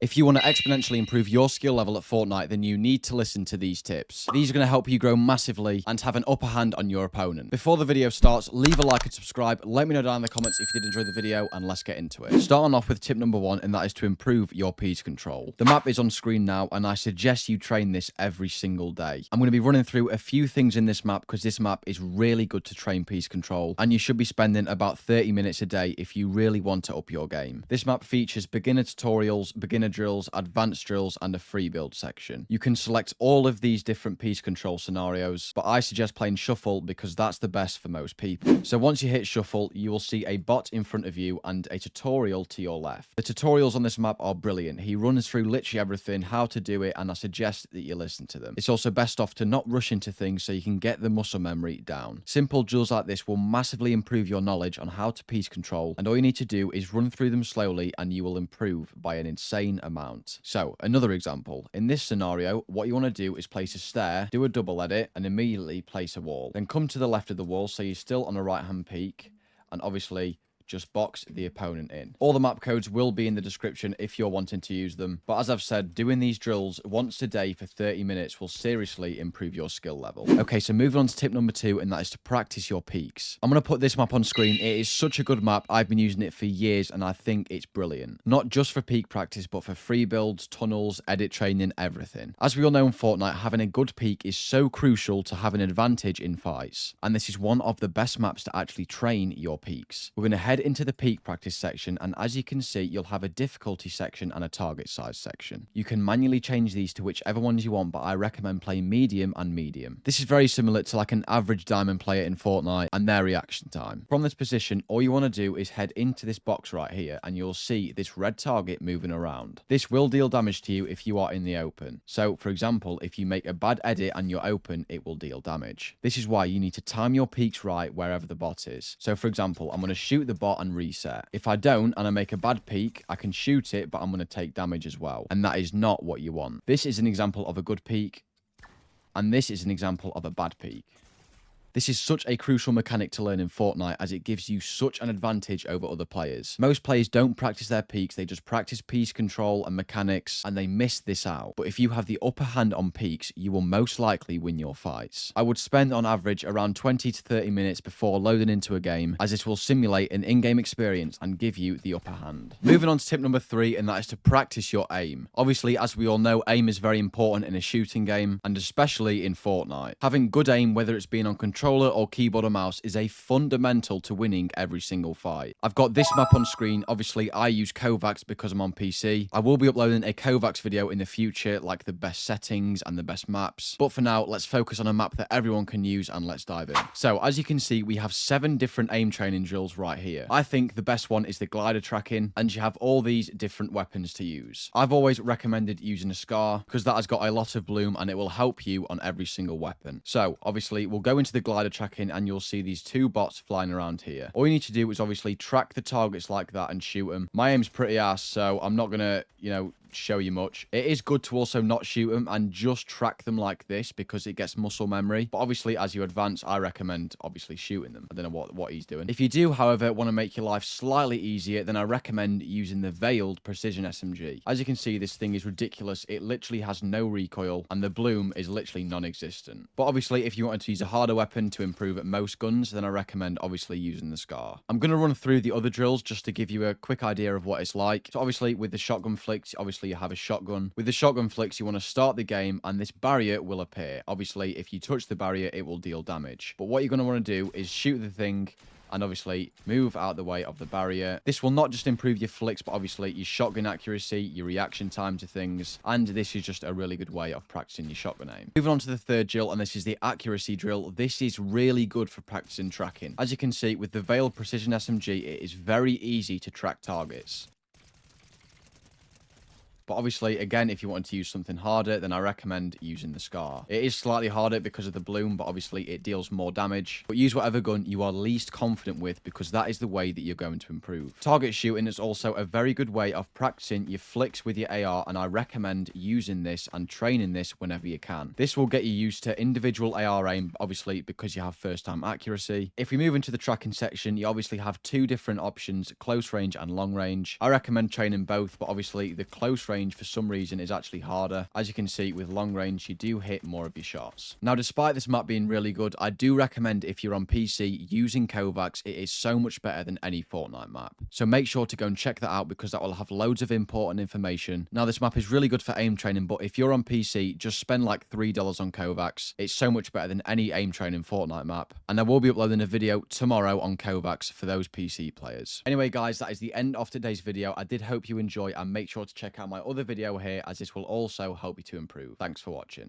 If you want to exponentially improve your skill level at Fortnite, then you need to listen to these tips. These are going to help you grow massively and have an upper hand on your opponent. Before the video starts, leave a like and subscribe. Let me know down in the comments if you did enjoy the video, and let's get into it. Starting off with tip number 1, and that is to improve your piece control. The map is on screen now, and I suggest you train this every single day. I'm going to be running through a few things in this map because this map is really good to train piece control, and you should be spending about 30 minutes a day if you really want to up your game. This map features beginner tutorials, beginner drills, advanced drills, and a free build section. You can select all of these different piece control scenarios, but I suggest playing shuffle because that's the best for most people. So once you hit shuffle, you will see a bot in front of you and a tutorial to your left. The tutorials on this map are brilliant. He runs through literally everything, how to do it, and I suggest that you listen to them. It's also best off to not rush into things so you can get the muscle memory down. Simple drills like this will massively improve your knowledge on how to piece control, and all you need to do is run through them slowly and you will improve by an insane amount. So, another example. In this scenario, what you want to do is place a stair, do a double edit, and immediately place a wall. Then come to the left of the wall so you're still on a right-hand peak, and obviously just box the opponent in. All the map codes will be in the description if you're wanting to use them. But as I've said, doing these drills once a day for 30 minutes will seriously improve your skill level. Okay, so moving on to tip number 2, and that is to practice your peaks. I'm going to put this map on screen. It is such a good map. I've been using it for years, and I think it's brilliant. Not just for peak practice, but for free builds, tunnels, edit training, everything. As we all know in Fortnite, having a good peak is so crucial to have an advantage in fights. And this is one of the best maps to actually train your peaks. We're going to head into the peak practice section, and as you can see, you'll have a difficulty section and a target size section. You can manually change these to whichever ones you want, but I recommend playing medium and medium. This is very similar to like an average diamond player in Fortnite and their reaction time. From this position, all you want to do is head into this box right here, and you'll see this red target moving around. This will deal damage to you if you are in the open. So, for example, if you make a bad edit and you're open, it will deal damage. This is why you need to time your peaks right wherever the bot is. So, for example, I'm going to shoot the bot and reset. If I don't and I make a bad peak, I can shoot it, but I'm going to take damage as well. And that is not what you want. This is an example of a good peak, and this is an example of a bad peak. This is such a crucial mechanic to learn in Fortnite as it gives you such an advantage over other players. Most players don't practice their peaks, they just practice piece control and mechanics, and they miss this out. But if you have the upper hand on peaks, you will most likely win your fights. I would spend on average around 20 to 30 minutes before loading into a game, as it will simulate an in-game experience and give you the upper hand. Moving on to tip number 3, and that is to practice your aim. Obviously, as we all know, aim is very important in a shooting game, and especially in Fortnite. Having good aim, whether it's being on controller or keyboard or mouse, is a fundamental to winning every single fight. I've got this map on screen. Obviously, I use Kovacs because I'm on PC. I will be uploading a Kovacs video in the future, like the best settings and the best maps. But for now, let's focus on a map that everyone can use, and let's dive in. So, as you can see, we have 7 different aim training drills right here. I think the best one is the glider tracking, and you have all these different weapons to use. I've always recommended using a scar because that has got a lot of bloom and it will help you on every single weapon. So, obviously, we'll go into the glider tracking and you'll see these 2 bots flying around here. All you need to do is obviously track the targets like that and shoot them. My aim's pretty ass, so I'm not gonna, show you much. It is good to also not shoot them and just track them like this because it gets muscle memory. But obviously, as you advance, I recommend obviously shooting them. I don't know what he's doing. If you do, however, want to make your life slightly easier, then I recommend using the veiled precision SMG. As you can see, this thing is ridiculous. It literally has no recoil and the bloom is literally non-existent. But obviously, if you wanted to use a harder weapon to improve at most guns, then I recommend obviously using the scar. I'm going to run through the other drills just to give you a quick idea of what it's like. So obviously, with the shotgun flicks, obviously you have a shotgun. With the shotgun flicks, you want to start the game and this barrier will appear. Obviously, if you touch the barrier, it will deal damage. But what you're going to want to do is shoot the thing and obviously move out the way of the barrier. This will not just improve your flicks, but obviously your shotgun accuracy, your reaction time to things, and this is just a really good way of practicing your shotgun aim. Moving on to the third drill, and this is the accuracy drill. This is really good for practicing tracking. As you can see, with the veiled precision SMG, it is very easy to track targets. But obviously, again, if you want to use something harder, then I recommend using the scar. It is slightly harder because of the bloom, but obviously it deals more damage. But use whatever gun you are least confident with because that is the way that you're going to improve. Target shooting is also a very good way of practicing your flicks with your AR, and I recommend using this and training this whenever you can. This will get you used to individual AR aim, obviously, because you have first-time accuracy. If we move into the tracking section, you obviously have 2 different options, close range and long range. I recommend training both, but obviously the close range range for some reason is actually harder. As you can see, with long range, you do hit more of your shots. Now, despite this map being really good, I do recommend if you're on PC using Kovacs. It is so much better than any Fortnite map. So make sure to go and check that out because that will have loads of important information. Now, this map is really good for aim training, but if you're on PC, just spend like $3 on Kovacs. It's so much better than any aim training Fortnite map. And I will be uploading a video tomorrow on Kovacs for those PC players. Anyway, guys, that is the end of today's video. I did hope you enjoy, and make sure to check out my other video here as this will also help you to improve. Thanks for watching.